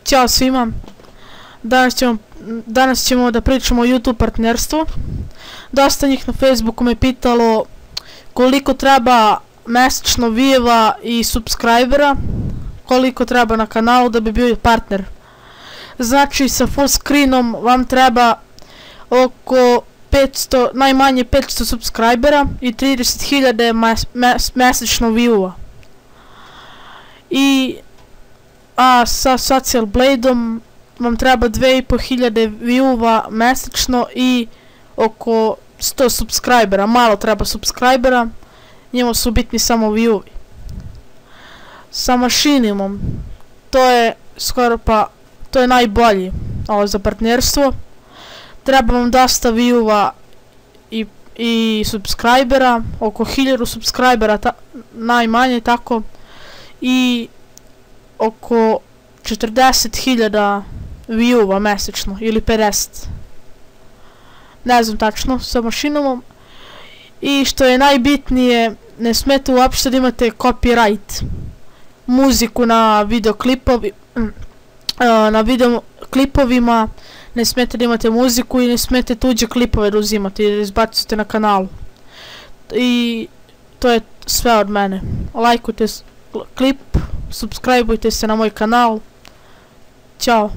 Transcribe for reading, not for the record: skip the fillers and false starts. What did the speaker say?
Ćao svima. Danas ćemo da pričamo o YouTube partnerstvu. Dosta njih na Facebooku me pitalo koliko treba mesečno view-a i subscribera, koliko treba na kanalu da bi bio partner. Znači sa full screenom vam treba oko 500, najmanje 500 subscribera i 30.000 mesečno view-a. A sa Social Bladeom vam treba 2.500 view-a mesečno i oko 100 subscribera. Malo treba subscribera, njima su bitni samo view-i. Sa Machinimom, to je skoro pa, to je najbolji za partnerstvo. Treba vam dosta view-a i subscribera, oko 1000 subscribera najmanje tako, i oko 40.000 view-a mesečno ili 50. Ne znam tačno, sa Machinimom. I što je najbitnije, ne smete uopšte da imate copyright. Muziku na videoklipovima, ne smete da imate muziku i ne smete tuđe klipove da uzimate i da izbacite na kanalu. I to je sve od mene. Lajkujte klip, subscribeujte se na moj kanal. Ćao.